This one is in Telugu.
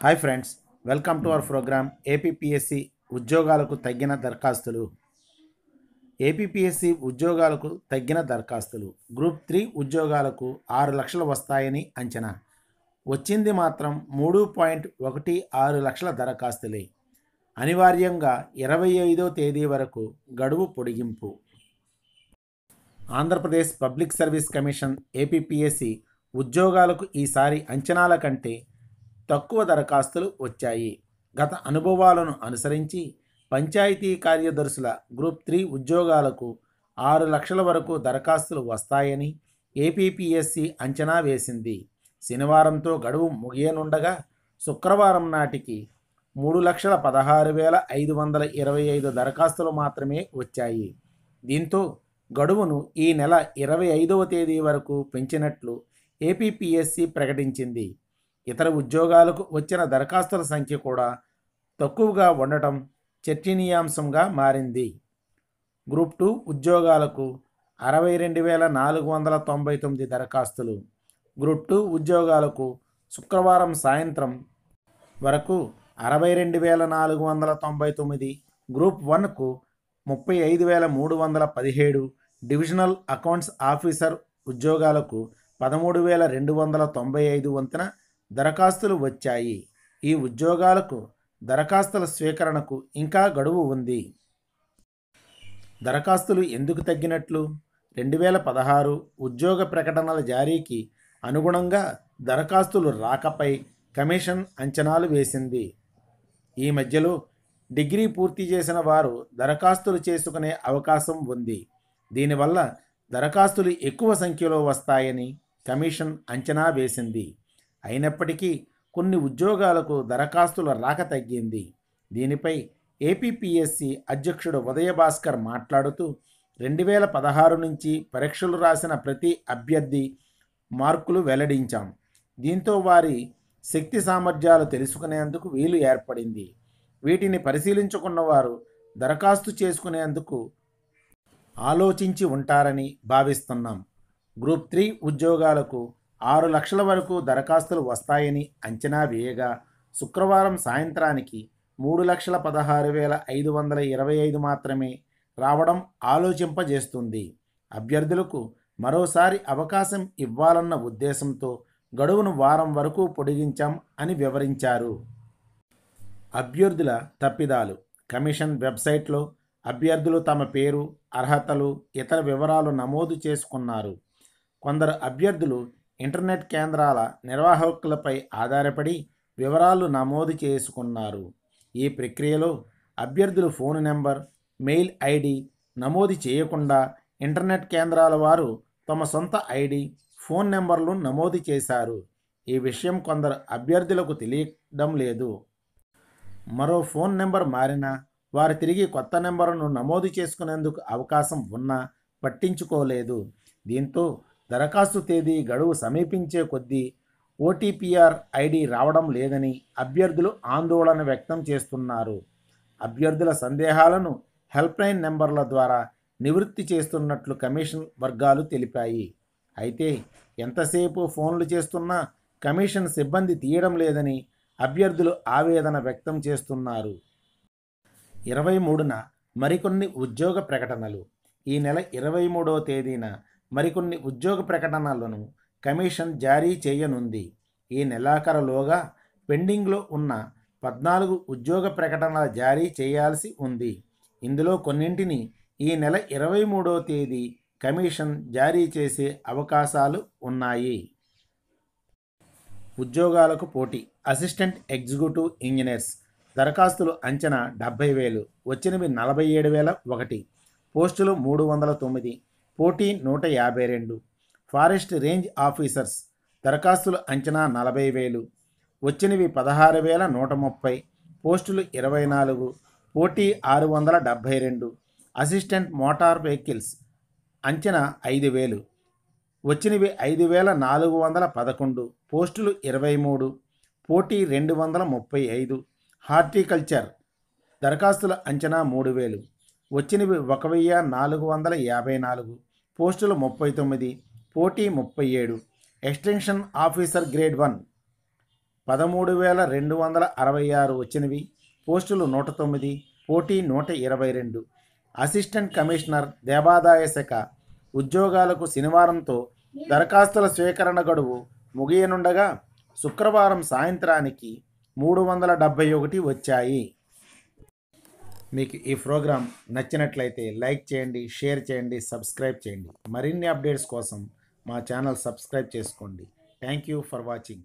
Hi friends, welcome to our programme APPSC ఉద్యోగాలకు తగ్గిన దరఖాస్తులు. ఏపీపీఎస్సి ఉద్యోగాలకు తగ్గిన దరఖాస్తులు. గ్రూప్ 3 ఉద్యోగాలకు 6 లక్షలు వస్తాయని అంచనా. వచ్చింది మాత్రం 3.16 లక్షల దరఖాస్తులే. అనివార్యంగా 25వ తేదీ వరకు గడువు పొడిగింపు. Andhra Pradesh public service commission APPSC ఉద్యోగాలకు ఈసారి అంచనాల కంటే తక్కువ దరఖాస్తులు వచ్చాయి. గత అనుభవాలను అనుసరించి పంచాయతీ కార్యదర్శుల గ్రూప్ 3 ఉద్యోగాలకు 6 లక్షల వరకు దరఖాస్తులు వస్తాయని ఏపీపీఎస్సి అంచనా వేసింది. శనివారంతో గడువు ముగియనుండగా శుక్రవారం నాటికి 3,16,525 దరఖాస్తులు మాత్రమే వచ్చాయి. దీంతో గడువును ఈ నెల 25వ తేదీ వరకు పెంచినట్లు ఏపీపీఎస్సి ప్రకటించింది. ఇతర ఉద్యోగాలకు వచ్చిన దరఖాస్తుల సంఖ్య కూడా తక్కువగా ఉండటం చర్చనీయాంశంగా మారింది. గ్రూప్ 2 ఉద్యోగాలకు 62,499 దరఖాస్తులు. గ్రూప్ 2 ఉద్యోగాలకు శుక్రవారం సాయంత్రం వరకు 62,499, గ్రూప్ 1కు 35,317, డివిజనల్ అకౌంట్స్ ఆఫీసర్ ఉద్యోగాలకు 13,295 వంతున దరఖాస్తులు వచ్చాయి. ఈ ఉద్యోగాలకు దరఖాస్తుల స్వీకరణకు ఇంకా గడువు ఉంది. దరఖాస్తులు ఎందుకు తగ్గినట్లు? 2016 ఉద్యోగ ప్రకటనల జారీకి అనుగుణంగా దరఖాస్తులు రాకపై కమిషన్ అంచనాలు వేసింది. ఈ మధ్యలో డిగ్రీ పూర్తి చేసిన వారు దరఖాస్తులు చేసుకునే అవకాశం ఉంది. దీనివల్ల దరఖాస్తులు ఎక్కువ సంఖ్యలో వస్తాయని కమిషన్ అంచనా వేసింది. అయినప్పటికీ కొన్ని ఉద్యోగాలకు దరఖాస్తుల రాక తగ్గింది. దీనిపై ఏపీపీఎస్సి అధ్యక్షుడు ఉదయభాస్కర్ మాట్లాడుతూ 2016 నుంచి పరీక్షలు రాసిన ప్రతి అభ్యర్థి మార్కులు వెల్లడించాం. దీంతో వారి శక్తి సామర్థ్యాలు తెలుసుకునేందుకు వీలు ఏర్పడింది. వీటిని పరిశీలించుకున్న వారు దరఖాస్తు చేసుకునేందుకు ఆలోచించి ఉంటారని భావిస్తున్నాం. గ్రూప్ 3 ఉద్యోగాలకు 6 లక్షల వరకు దరఖాస్తులు వస్తాయని అంచనా వేయగా శుక్రవారం సాయంత్రానికి 3,16,525 మాత్రమే రావడం ఆలోచింపజేస్తుంది. అభ్యర్థులకు మరోసారి అవకాశం ఇవ్వాలన్న ఉద్దేశంతో గడువును వారం వరకు పొడిగించాం అని వివరించారు. అభ్యర్థుల తప్పిదాలు. కమిషన్ వెబ్సైట్లో అభ్యర్థులు తమ పేరు, అర్హతలు, ఇతర వివరాలు నమోదు చేసుకున్నారు. కొందరు అభ్యర్థులు ఇంటర్నెట్ కేంద్రాల నిర్వాహకులపై ఆధారపడి వివరాలు నమోదు చేసుకున్నారు. ఈ ప్రక్రియలో అభ్యర్థులు ఫోన్ నెంబర్, మెయిల్ ఐడి నమోదు చేయకుండా ఇంటర్నెట్ కేంద్రాల వారు తమ సొంత ఐడి, ఫోన్ నెంబర్లు నమోదు చేశారు. ఈ విషయం కొందరు అభ్యర్థులకు తెలియడం లేదు. మరో ఫోన్ నెంబర్ మారినా వారు తిరిగి కొత్త నెంబర్ను నమోదు చేసుకునేందుకు అవకాశం ఉన్నా పట్టించుకోలేదు. దీంతో దరఖాస్తు తేదీ గడువు సమీపించే కొద్దీ ఓటీపీఆర్ ఐడి రావడం లేదని అభ్యర్థులు ఆందోళన వ్యక్తం చేస్తున్నారు. అభ్యర్థుల సందేహాలను హెల్ప్లైన్ నెంబర్ల ద్వారా నివృత్తి చేస్తున్నట్లు కమిషన్ వర్గాలు తెలిపాయి. అయితే ఎంతసేపు ఫోన్లు చేస్తున్నా కమిషన్ సిబ్బంది తీయడం లేదని అభ్యర్థులు ఆవేదన వ్యక్తం చేస్తున్నారు. 23న మరికొన్ని ఉద్యోగ ప్రకటనలు. ఈ నెల 23వ తేదీన మరికొన్ని ఉద్యోగ ప్రకటనలను కమిషన్ జారీ చేయనుంది. ఈ నెలాఖరులోగా పెండింగ్లో ఉన్న 14 ఉద్యోగ ప్రకటనల జారీ చేయాల్సి ఉంది. ఇందులో కొన్నింటిని ఈ నెల 23వ తేదీ కమిషన్ జారీ చేసే అవకాశాలు ఉన్నాయి. ఉద్యోగాలకు పోటీ. అసిస్టెంట్ ఎగ్జిక్యూటివ్ ఇంజనీర్స్ దరఖాస్తులు అంచనా 70,000, వచ్చినవి 47,001, పోస్టులు 309, పోటీ 152. ఫారెస్ట్ రేంజ్ ఆఫీసర్స్ దరఖాస్తులు అంచనా 40,000, వచ్చినవి 16,130, పోస్టులు 24, పోటీ 672. అసిస్టెంట్ మోటార్ వెహికల్స్ అంచనా 5,000, వచ్చినవి 5,411, పోస్టులు 23, పోటీ 235. హార్టికల్చర్ దరఖాస్తుల అంచనా 3,000, వచ్చినవి 1,454, పోస్టులు 39, పోటీ 37. ఎక్స్టెన్షన్ ఆఫీసర్ గ్రేడ్ 1 13,266 వచ్చినవి. పోస్టులు 109, పోటీ 122. అసిస్టెంట్ కమిషనర్ దేవాదాయ శాఖ ఉద్యోగాలకు శనివారంతో దరఖాస్తుల స్వీకరణ గడువు ముగియనుండగా శుక్రవారం సాయంత్రానికి 371 వచ్చాయి. మీకు ఈ ప్రోగ్రాం నచ్చినట్లయితే లైక్ చేయండి, షేర్ చేయండి, సబ్స్క్రైబ్ చేయండి. మరిన్ని అప్డేట్స్ కోసం మా ఛానల్ సబ్స్క్రైబ్ చేసుకోండి. Thank you for watching.